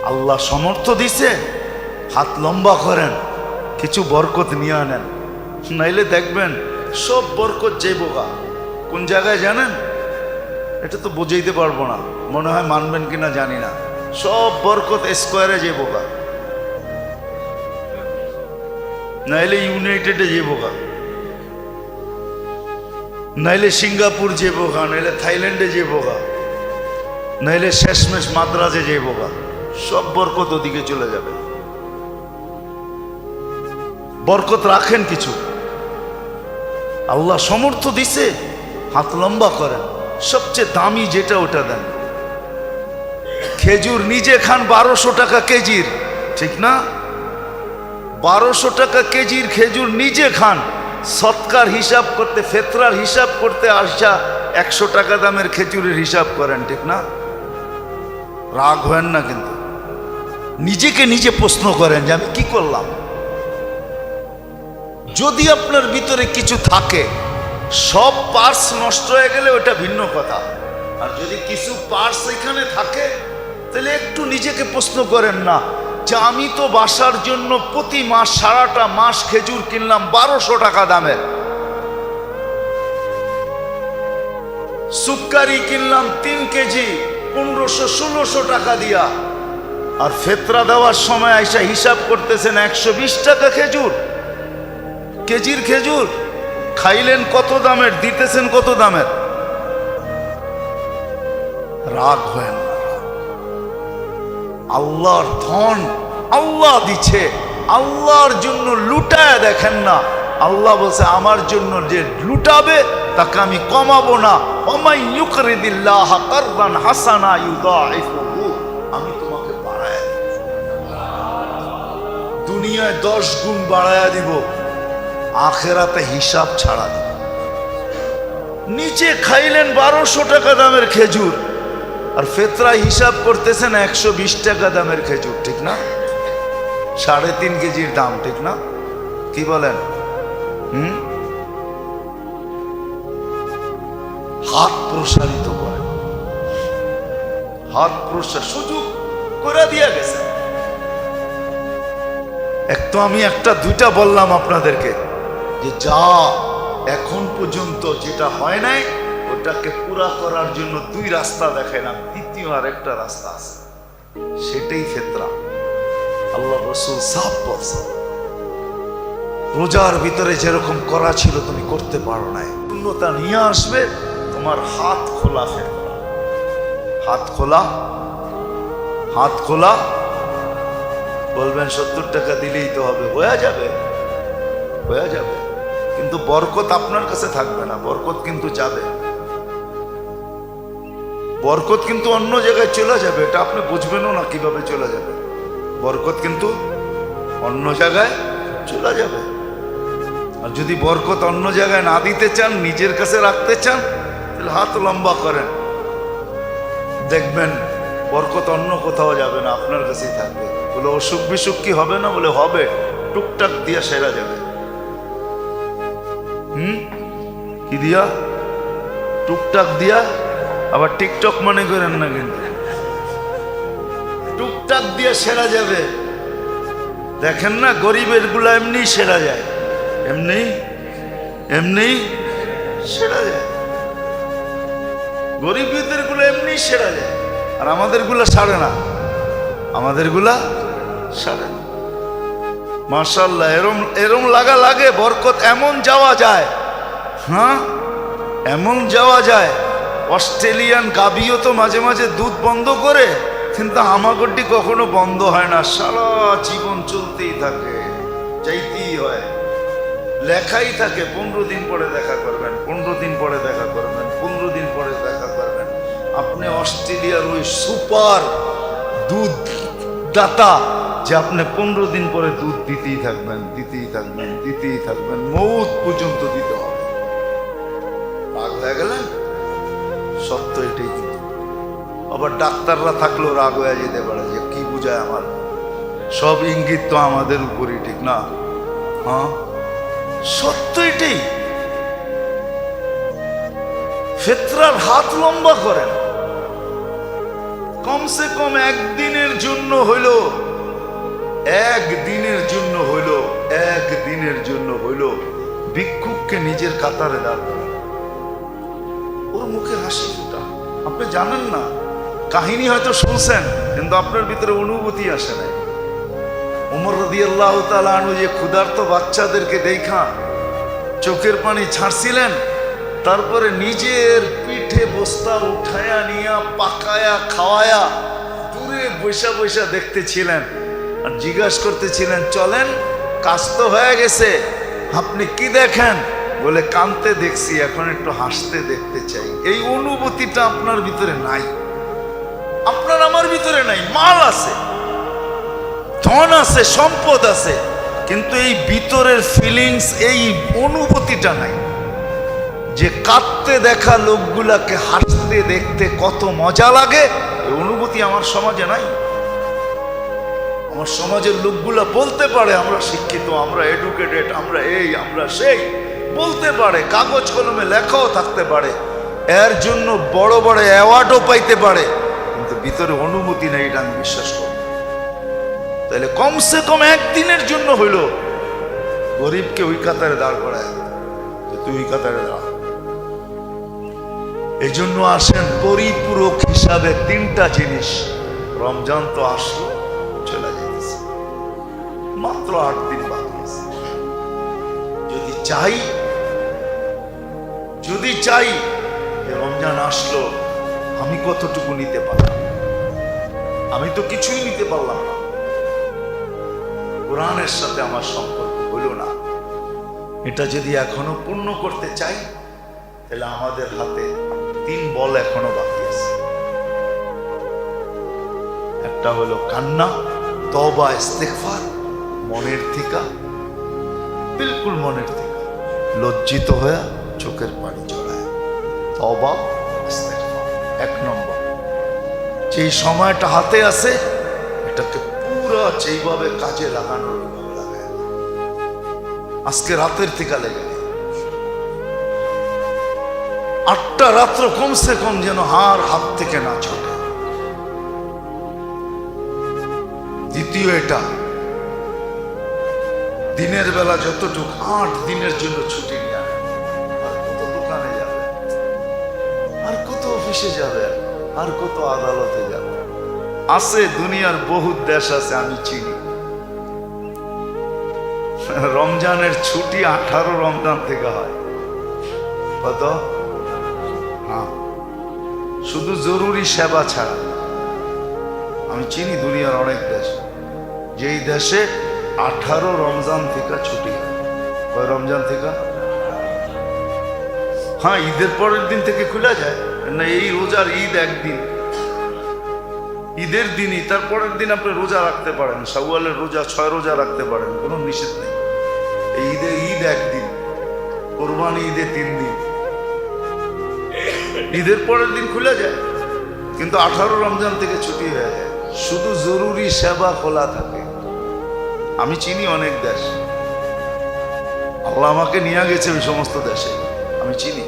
আল্লাহ সমর্থ দিছে, হাত লম্বা করেন, কিছু বরকত নিয়ে আনেন, নাইলে দেখবেন সব বরকত যাইবগা। কোন জায়গায় জানেন? এটা তো বুঝাইতে পারবো না, মনে হয় মানবেন কিনা জানি না। সব বরকত স্কোয়ারে যাইবগা, নাইলে ইউনাইটেডে যাইবগা, নাইলে সিঙ্গাপুর যাইবগা, নাইলে থাইল্যান্ডে যাইবগা, নাইলে শেষমেশ মাদ্রাজে যাইবগা। সব বরকত ওদিকে চলে যাবে। বরকত রাখেন কিছু, আল্লাহ সমর্থ দিছে, হাত লম্বা করেন, সবচেয়ে দামি যেটা ওটা দেন। খেজুর নিজে খান 1200 টাকা কেজির, ঠিক না? 1200 টাকা কেজির খেজুর নিজে খান, সৎকার হিসাব করতে, ফেতরার হিসাব করতে আসা 100 টাকা দামের খেজুরের হিসাব করেন, ঠিক না? রাগ হয় না কিন্তু, নিজেকে নিজে প্রশ্ন করেন যে আমি কি করলাম। যদি আপনার ভিতরে কিছু থাকে, সব পার্টস নষ্ট হয়ে গেলে ওটা ভিন্ন কথা, আর যদি কিছু পার্টস এখানে থাকে তাহলে একটু নিজেকে প্রশ্ন করেন না যে আমি তো বাসার জন্য প্রতি মাস সারাটা মাস খেজুর কিনলাম 1200 টাকা দামের, সুক্কারি কিনলাম 3 কেজি 1500-1600 টাকা দিয়া, আর ফেতরা দেওয়ার সময় আইসা হিসাব করতেছেন 120 টাকা খেজুর, কেজির খেজুর। খাইলেন কত দামের, দিতেছেন কত দামের? রাগ হয় না। আল্লাহর ধন আল্লাহ দিচ্ছে, আল্লাহর জন্য লুটায় দেখেন না। আল্লাহ বলছে আমার জন্য যে লুটাবে তাকে আমি কমাবো না। ওমাই ইউকরিদিল্লাহ কারদান হাসানা ইউদাইফুহু, আমি তোমাকে বাড়ায় দুনিয়ায় 10 গুণ বাড়ায়া দিব, আখেরাতে হিসাব ছাড়া দিব। নিচে খাইলেন 1200 টাকা দামের খেজুর, আর ফেতরা হিসাব করতেছেন 120 টাকা দামের খেজুর, ঠিক না? 3.5 কেজির দাম, ঠিক না? কি বলেন? হাত প্রসারিত করেন, হাত প্রসার সুযোগ করে দিয়া গেছে। এক তো আমি একটা দুইটা বললাম আপনাদেরকে যে যা এখন পর্যন্ত যেটা হয় নাই ওটাকে পুরা করার জন্য 2 রাস্তা দেখাইলাম, দ্বিতীয় আরেকটা রাস্তা আছে, সেটাই ফেতরা। আল্লাহ রাসূল সাফ বলছে, রোজার ভিতরে যেরকম করা ছিল তুমি করতে পারো নাই, পূর্ণতা নিয়ে আসবে তোমার হাত খোলা ফেতরা। হাত খোলা, হাত খোলা। বলবেন 70 টাকা দিলেই তো হবে, হয়ে যাবে, হয়ে যাবে, কিন্তু বরকত আপনার কাছে থাকবে না, বরকত কিন্তু যাবে, বরকত কিন্তু অন্য জায়গায় চলে যাবে। এটা আপনি বুঝবেনও না কিভাবে চলে যাবে, বরকত কিন্তু অন্য জায়গায় চলে যাবে। আর যদি বরকত অন্য জায়গায় না দিতে চান, নিজের কাছে রাখতে চান, তাহলে হাত লম্বা করেন, দেখবেন বরকত অন্য কোথাও যাবে না, আপনার কাছেই থাকবে। বলে অসুখ বিসুখ কি হবে না? বলে হবে, টুকটাক দিয়া সেরা যাবে। কি দিয়া? টুকটাক দিয়া। আবার টিকটক মনে করেন না, কিন্তু টুকটাক দিয়া সেরা যাবে। দেখেন না গরিবের গুলা এমনি সেরা যায়, এমনি এমনি সেরা যায়, গরিবদের গুলো এমনি সেরা যায়, আর আমাদের গুলা সারে না, আমাদের গুলা সারে না। মাশাআল্লাহ, এরম লাগা লাগে বরকত এমন যাওয়া যায়, হ্যাঁ এমন যাওয়া যায়। অস্ট্রেলিয়ান গাভীও তো মাঝে মাঝে দুধ বন্ধ করে, কিন্তু হামাগুড়ি কখনো বন্ধ হয় না, সারা জীবন চলতেই থাকে, চাইতেই হয়, লেখাই থাকে 15 দিন পরে দেখা করবেন, 15 দিন পরে দেখা করবেন, 15 দিন পরে দেখা করবেন। আপনি অস্ট্রেলিয়ার ওই সুপার দুধ দাতা যে আপনি 15 দিন পরে দুধ দিতেই থাকবেন, দিতেই থাকবেন, দিতেই থাকবেন, মৌত পর্যন্ত দিতে হবে। রাগ হয়ে গেলেন? সত্য এটাই। কিন্তু আবার ডাক্তাররা থাকলেও রাগ হয়ে যেতে পারে যে কি বুঝায় আমার, সব ইঙ্গিত তো আমাদের উপরই, ঠিক না? হ্যাঁ সত্য এটাই। ফেতরার হাত লম্বা করেন, কমসে কম একদিনের জন্য হইলো, একদিনের জন্য হইলো, একদিনের জন্য হইলো ভিক্ষুককে নিজের কাতারে দাঁড় করা, ওর মুখে হাসি ফুটা। আপনি জানেন না, কাহিনী হয়তো শুনছেন কিন্তু আপনার ভিতরে অনুভূতি আসে নাই। ওমর রাদিয়াল্লাহু তাআলা আনহু যে ক্ষুধার্ত বাচ্চাদেরকে দেখা চোখের পানি ছাড়ছিলেন, তারপরে নিজের পিঠে বস্তা উঠায়া নিয়া পাকায়া খাওয়ায়া দূরে বৈশা বৈশা দেখতেছিলেন আর জিজ্ঞাসা করতেছিলেন, চলেন কাজ তো হয়ে গেছে, আপনি কি দেখেন? বলে, কাঁদতে দেখছি, এখন একটু হাসতে দেখতে চাই। এই অনুভূতিটা আপনার ভিতরে নাই, আপনার আমার ভিতরে নাই। মাল আছে, ধন আছে, সম্পদ আছে, কিন্তু এই ভিতরের ফিলিংস, এই অনুভূতিটা নাই যে কাঁদতে দেখা লোকগুলাকে হাসতে দেখতে কত মজা লাগে। এই অনুভূতি আমার সমাজে নাই। আমার সমাজের লোকগুলা বলতে পারে আমরা শিক্ষিত, আমরা এডুকেটেড, আমরা এই আমরা সেই, বলতে পারে, কাগজ কলমে লেখাও থাকতে পারে, এর জন্য বড় বড় অ্যাওয়ার্ডও পাইতে পারে, কিন্তু ভিতরে অনুভূতি নেই, এটা আমি বিশ্বাস করি। তাহলে কমসে কম একদিনের জন্য হইল গরিবকে ওই কাতারে দাঁড় করায়, যে তুই ওই কাতারে দাঁড়া। এই জন্য আসেন পরিপূরক হিসাবে তিনটা জিনিস। রমজান তো আসলো, চলে যাইতেছে, মাত্র 8 দিন বাকি আছে। যদি চাই যে রমজান আসলো, আমি কতটুকু নিতে পারলাম? আমি তো কিছুই নিতে পারলাম না। কোরআনের সাথে আমার সম্পর্ক হইল না। এটা যদি এখনো পূর্ণ করতে চাই, তাহলে আমাদের হাতে 3 বল এখনো বাকি আছে। একটা হলো কান্না, তওবা, ইস্তেগফার, মনের থেকে, বিলকুল মনের থেকে লজ্জিত হয়ে চোখের পানি ঝরায়, তওবা, ইস্তেগফার। 1 নম্বর, যেই সময়টা হাতে আছে এটাকে পুরো যেইভাবে কাজে লাগানোর লাগায়। আজকে রাতের থেকে লেগে 8টা রাত্র কমসে কম যেন হাত থেকে না ছোটে। দ্বিতীয়, এটা দিনের বেলা যতটুকু 8 দিনের জন্য ছুটি নিয়ে আর কত দোকানে যাবে, আর কত অফিসে যাবে, আর কত আদালতে যাবে। আছে দুনিয়ার বহুত দেশ আছে আমি চিনি, রমজানের ছুটি 18 রমজান থেকে হয়। কত? হ্যাঁ, শুধু জরুরি সেবা ছাড়া। আমি চিনি দুনিয়ার অনেক দেশ, যেই দেশে 18 রমজান থেকে ছুটি হয়। কয় রমজান থেকে? হ্যাঁ, ঈদের পরের দিন থেকে খুলে যায় না। এই রোজার ঈদ একদিন, ঈদের দিনই, তারপরের দিন আপনি রোজা রাখতে পারেন, শাওয়ালের রোজা 6 রোজা রাখতে পারেন, কোনো নিষেধ নেই। এই ঈদ একদিন, কোরবানি ঈদে 3 দিন, ঈদের পরের দিন খুলে যায়, কিন্তু 18 রমজান থেকে ছুটি হয়ে যায়। শুধু জরুরি সেবা খোলা থাকে। আমি চিনি অনেক দেশ, আল্লাহ আমাকে নিয়ে গেছে ওই সমস্ত দেশে, আমি চিনি,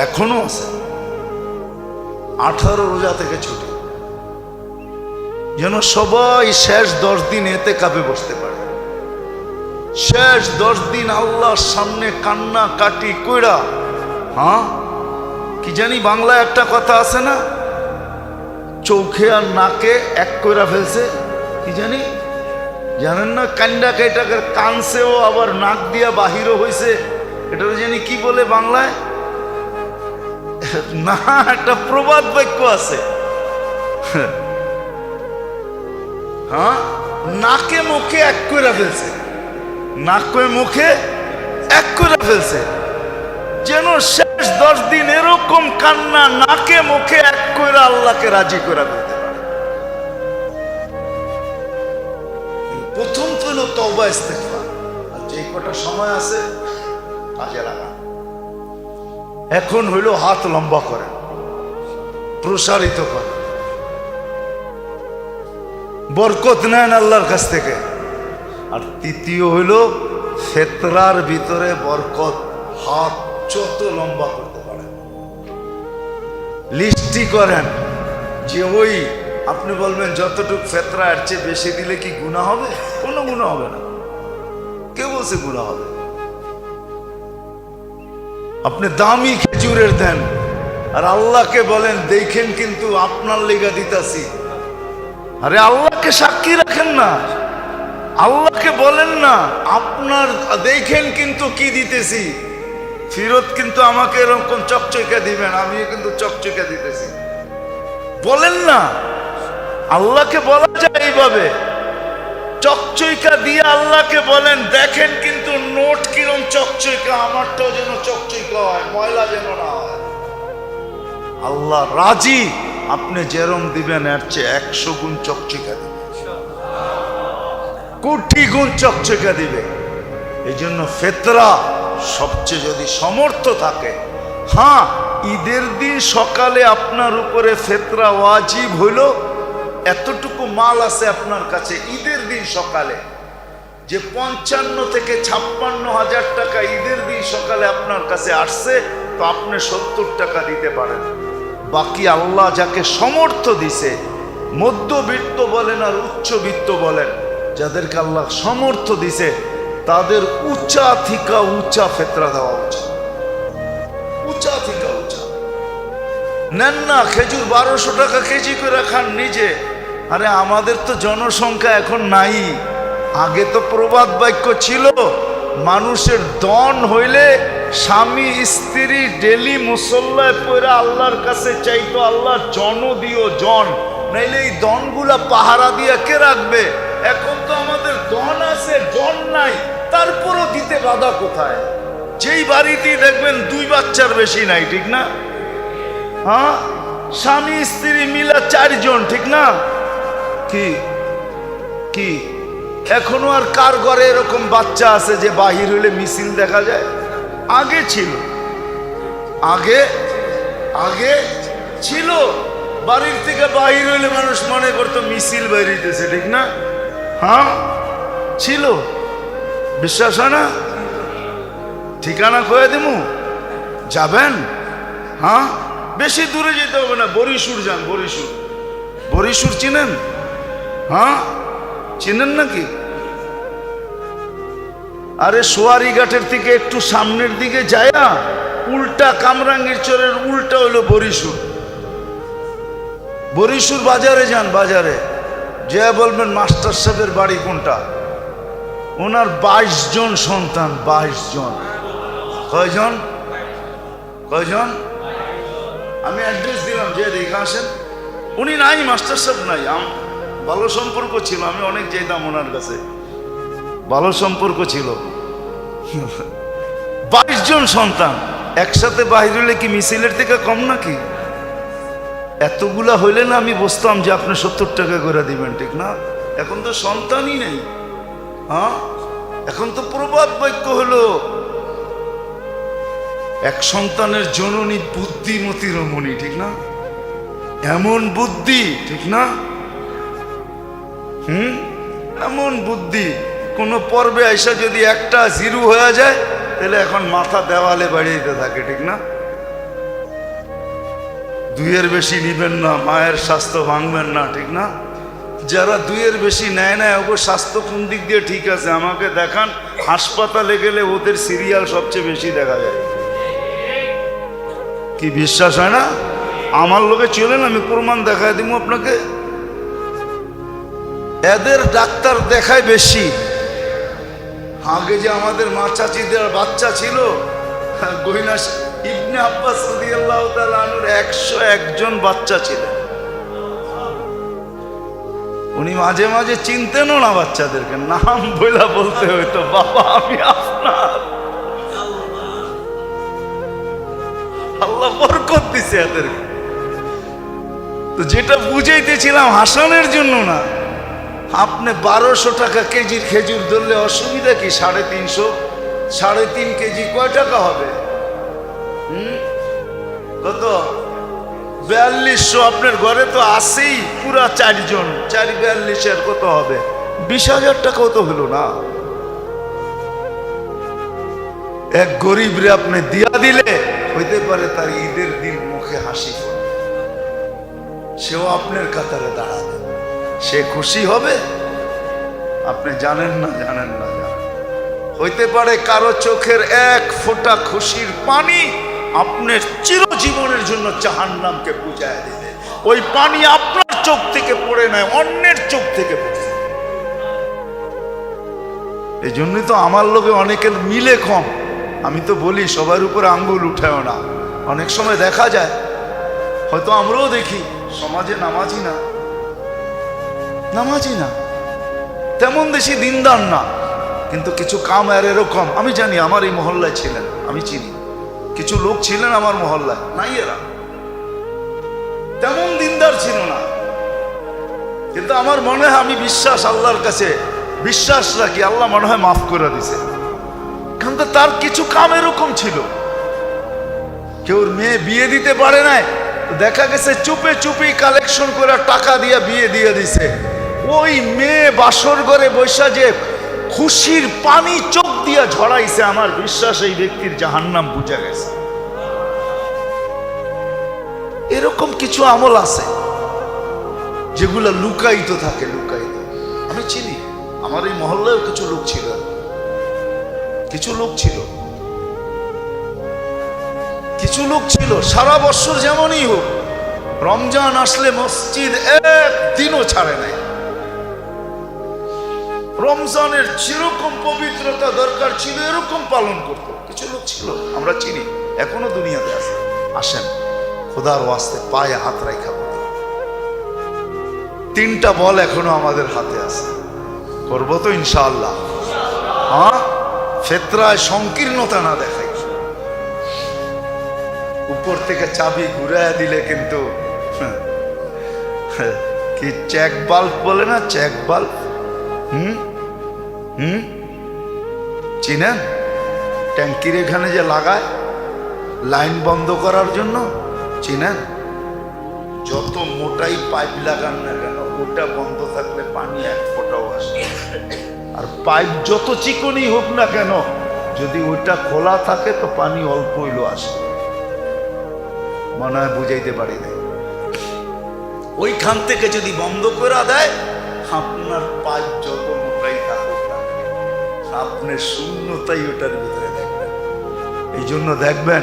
এখনো আছে 18 রোজা থেকে ছুটি, যেন সবাই শেষ 10 দিন এতে কাপে বসতে পারে। শেষ 10 দিন আল্লাহর সামনে কান্না কাটি কইরা, হ্যাঁ, কি জানি বাংলায় একটা কথা আছে না, চোখে আর নাকে এক কইরা ফেলছে, কি জানি, জানেন না? কান্ডা কেটাকে কানছেও আবার নাক দিয়া বাহিরও হয়েছে, এটা জানি কি বলে বাংলায়, না একটা প্রবাদ বাক্য আছে, হ্যাঁ, নাকে মুখে এক কইরা ফেলছে, নাকে মুখে এক কইরা ফেলছে, যেন শেষ 10 দিন এরকম কান্না নাকে মুখে এক কইরা আল্লাহকে রাজি করা ফেলতে পারে। প্রথম তো হলো তওবা, ইস্তেগফার, আর যে কটা সময় আছে কাজে লাগা। এখন হইল হাত লম্বা করেন, প্রসারিত করেন, বরকত নেন আল্লাহর কাছ থেকে। আর তৃতীয় হইল ফেতরার ভিতরে বরকত, হাত যত লম্বা করতে পারেন, লিস্টি করেন, যে ওই আপনি বলবেন যতটুক ফেতরা এর চেয়ে বেশি দিলে কি গুনাহ হবে? কোনো গুনাহ হবে না। কে বলছে গুনাহ হবে? আপনি দামি খেজুরের দেন আর আল্লাহকে বলেন দেখেন কিন্তু আপনার লেগা দিতাছি। আরে আল্লাহকে সাক্ষী রাখেন না, আল্লাহকে বলেন না আপনার দেখেন কিন্তু কি দিতেছি, ফিরত কিন্তু আমাকে এরকম চকচকা দিবেন, আমিও কিন্তু চকচকা দিতেছি বলেন না। আল্লাহকে বলা যায় এইভাবে, চকচকা দিয়ে আল্লাহকে বলেন দেখেন কিন্তু নোট কিরম চকচকা, আমারটাও যেন চকচকা হয়, ময়লা যেন না হয়। আল্লাহ রাজি, আপনি যেরম দিবেন এর চেয়ে 100 গুণ চকচকা দিবে, কোটি গুণ চকচকা দিবে। এই জন্য ফেতরা সবচেয়ে যদি সমর্থ থাকে, হ্যাঁ ঈদের দিন সকালে আপনার উপরে ফেতরা ওয়াজিব হইল, এতটুকু মাল আছে আপনার কাছে ঈদের দিন সকালে, যে 55 থেকে 56 হাজার টাকা ঈদের দিন সকালে আপনার কাছে আসছে, তো আপনি 70 টাকা দিতে পারেন। বাকি আল্লাহ যাকে সমর্থ দিছে, মধ্যবিত্ত বলেন আর উচ্চবিত্ত বলেন, যাদেরকে আল্লাহ সমর্থ দিছে তাদের উঁচা থেকে উঁচা ফেতরা দেওয়া উচিত, উঁচা থেকে উঁচা। নেন না খেজুর 1200 টাকা কেজি করে খান নিজে। আরে আমাদের তো জনসংখ্যা এখন নাই, আগে তো প্রবাদ বাক্য ছিল, মানুষের দন হইলে স্বামী স্ত্রী ডেলি মুসল্লায় পড়ে আল্লাহর কাছে চাইতো আল্লাহ জন দিও জন, নাইলে এই দনগুলা পাহারা দিয়ে কে রাখবে? এখন তো আমাদের দন আছে জন নাই, তারপরও দিতে বাধা কোথায়? যেই বাড়িতেই দেখবেন 2 বাচ্চার বেশি নাই, ঠিক না? হ্যাঁ, স্বামী স্ত্রী মিলা 4 জন, ঠিক না? কি কি এখনো আর কার ঘরে এরকম বাচ্চা আছে যে বাহির হইলে মিছিল দেখা যায়? আগে ছিল, আগে আগে ছিল, বাড়ির থেকে বাহির হইলে মানুষ মনে করতো মিছিল বেরিয়েছে, ঠিক না? হ্যাঁ ছিল, বিশ্বাস হয় না? ঠিকানা কয়ে দেবো, যাবেন? হ্যাঁ, বেশি দূরে যেতে হবে না, বরিশুর যান, বরিশুর। বরিশুর চিনেন? হ্যাঁ চিনেন নাকি? আরে সোয়ারি ঘাটের থেকে একটু সামনের দিকে যায়া উল্টা কামরাঙ্গীর চরের উল্টা হইলো বরিশুর। বরিশুর বাজারে যান, বাজারে যে বলবেন মাস্টার সাহেবের বাড়ি কোনটা? ওনার 22 জন সন্তান, 22 জন। কয়জন? কয়জন? আমি অ্যাড্রেস দিলাম, যে দেখে আসেন। উনি নাই, মাস্টার সাহেব নাই, ভালো সম্পর্ক ছিল, আমি অনেক যেতাম ওনার কাছে, ভালো সম্পর্ক ছিল। 22 জন সন্তান একসাথে বাহির হইলে কি মিছিলের থেকে কম নাকি? এতগুলা হইলে না আমি বুঝতাম যে আপনি 70 টাকা করে দিবেন, ঠিক না? এখন তো সন্তানই নেই। হ্যাঁ, এখন তো প্রবাদ বাক্য হলো এক সন্তানের জননী বুদ্ধিমতী রমণী, ঠিক না? এমন বুদ্ধি, ঠিক না? এমন বুদ্ধি, কোন পর্বে আইসা যদি একটা 0 হয়ে যায় তাহলে এখন মাথা দেওয়ালে বাড়িয়ে থাকে, ঠিক না? 2-এর বেশি নিবেন না, মায়ের স্বাস্থ্য ভাঙবেন না, ঠিক না? যারা 2-এর বেশি নেয় না, ওর স্বাস্থ্য কোন দিক দিয়ে ঠিক আছে আমাকে দেখান। হাসপাতালে গেলে ওদের সিরিয়াল সবচেয়ে বেশি দেখা যায়। কি বিশ্বাস হয় না? আমার লোকে চলেন, আমি প্রমাণ দেখায় দিব আপনাকে। এদের ডাক্তার দেখায় বেশি। আগে যে আমাদের মা চাচিদের বাচ্চা ছিল, গহিনা ইবনে আব্বাস রাদিয়াল্লাহু তাআলা আনহুর 101 জন বাচ্চা ছিলেন। উনি মাঝে মাঝে চিনতেনও না বাচ্চাদেরকে, নাম বইলা বলতে হইতো, বাবা আমি আপনার। আল্লাহ বরকত দিছে এদেরকে। তো যেটা বুঝাইতেছিলাম হাসানের জন্য না, আপনি 1200 টাকা কেজির খেজুর ধরলে অসুবিধা কি? 350, 3.5 কেজি কয় টাকা হবে? কত? 4200। আপনার ঘরে তো আসেই পুরা 4 জন, 4-42 কত হবে? 20,000 টাকাও তো হলো না। এক গরিব রে আপনি দিয়া দিলে হইতে পারে তার ঈদের দিন মুখে হাসি। সেও আপনার কাতারে দাঁড়াবে। সে খুশি হবে? আপনি জানেন না, জানেন না, জানেন। হইতে পারে কারো চোখের এক ফোঁটা খুশির পানি আপনার চিরজীবনের জন্য জাহান্নামকে বুঝায় দেবে। ওই পানি আপনার চোখ থেকে পড়ে নাই, অন্যের চোখ থেকে পড়ে। এই জন্যই তো আমার লোকে অনেকের মিলে কম। আমি তো বলি সবার উপরে আঙ্গুল উঠেও না। অনেক সময় দেখা যায়, হয়তো আমরাও দেখি, সমাজে নামাজি না, নামাজি না, তেমন বেশি দিনদার না, কিন্তু কিছু কাম আর এরকম। আমি জানি, আমার এই মহল্লায় ছিলেন, আমি চিনি কিছু লোক ছিলেন আমার মহল্লায়, নাই এরা তেমন দিনদার ছিল না, কিন্তু আমার মনে হয়, আমি বিশ্বাস আল্লাহর কাছে বিশ্বাস রাখি, আল্লাহ মনে হয় মাফ করে দিছে। কিন্তু তার কিছু কাম এরকম ছিল, কেউ মেয়ে বিয়ে দিতে পারে নাই, দেখা গেছে চুপে চুপি কালেকশন করে টাকা দিয়ে বিয়ে দিয়ে দিছে। ওই মেয়ে বাসর ঘরে বৈশা যে খুশির পানি চোখ দিয়া ঝরাইছে, আমার বিশ্বাস এই ব্যক্তির জাহান্নাম বুঝা গেছে। এরকম কিছু আমল আছে যেগুলো লুকায়িত থাকে, লুকায়িত। আমি চিনি, আমার এই মহল্লায় কিছু লোক ছিল, কিছু লোক ছিল, কিছু লোক ছিল সারা বছর যেমনই হোক, রমজান আসলে মসজিদ একদিনও ছাড়ে নাই। রমজানের যেরকম পবিত্রতা দরকার ছিল এরকম পালন করত। কিছু লোক ছিল, আমরা চিনি, এখনো দুনিয়াতে আছে। আসেন খোদার ওয়াস্তে পায়ে হাত রাখা বলি, 3টা বল এখনো আমাদের হাতে আছে, করবো তো ইনশাআল্লাহ। হ্যাঁ, ফেতরায় সংকীর্ণতা না দেখাই। উপর থেকে চাবি ঘুরাইয়া দিলে কিন্তু কি চেক বাল্ব বলে না, চেক বাল্ব, চিনেন? ট্যাঙ্কির এখানে যে লাগায় লাইন বন্ধ করার জন্য, চিনেন? যত মোটাই পাইপ লাগান না কেন, ওটা বন্ধ থাকলে পানি এক ফোঁটাও আসে। আর পাইপ যত চিকনই হোক না কেন, যদি ওইটা খোলা থাকে তো পানি অল্প হইলো আসে। মনে হয় বুঝাইতে পারি না। ওইখান থেকে যদি বন্ধ করে দেয়, আপনার পাইপ যত মোটাই থাকুক না, আপনার শূন্যতাই ওটার ভিতরে দেখবেন। এই জন্য দেখবেন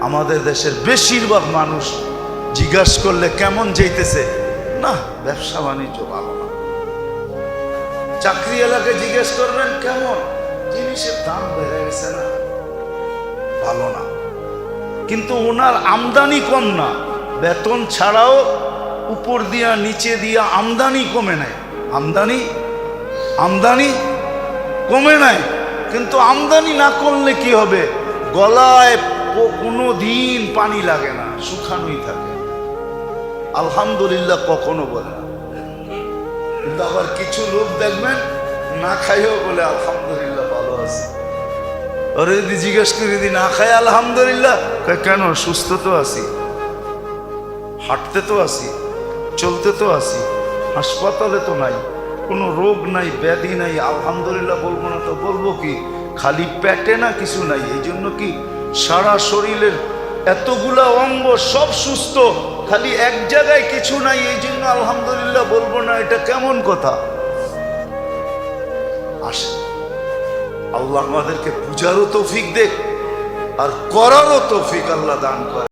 আমাদের দেশের বেশিরভাগ মানুষ জিজ্ঞাসা করলে কেমন যাইতেছে, না ব্যবসা বাণিজ্য ভালো না। চাকরি এলাকায় জিজ্ঞেস করবেন কেমন, জিনিসের দাম বেড়ে গেছে না, ভালো না। কিন্তু ওনার আমদানি কম না, বেতন ছাড়াও উপর দিয়া নিচে দিয়া আমদানি কমে নাই, আমদানি আমদানি কমে নাই। কিন্তু আমদানি না করলে কি হবে, গলায় কোনো দিন পানি লাগে না, শুকানোই থাকে, আলহামদুলিল্লাহ কখনো বলে না। কিন্তু আবার কিছু লোক দেখবেন না খাইও বলে আলহামদুলিল্লাহ ভালো আছে। ওরে যদি জিজ্ঞেস করি, যদি না খাই আলহামদুলিল্লাহ, কেন? সুস্থ তো আছি, হাঁটতে তো আছি, চলতে তো আছি, হাসপাতালে তো নাই, কোনো রোগ নাই, ব্যাধি নাই, আলহামদুলিল্লাহ বলবো না তো বলবো কি? খালি পেটে না কিছু নাই, এই জন্য কি সারা শরীরের এতগুলা অঙ্গ সব সুস্থ, খালি এক জায়গায় কিছু নাই, এই জন্য আলহামদুলিল্লাহ বলবো না, এটা কেমন কথা? আসে আল্লাহ আমাদেরকে বুঝারও তৌফিক দেখ আর করারও তৌফিক আল্লাহ দান করে।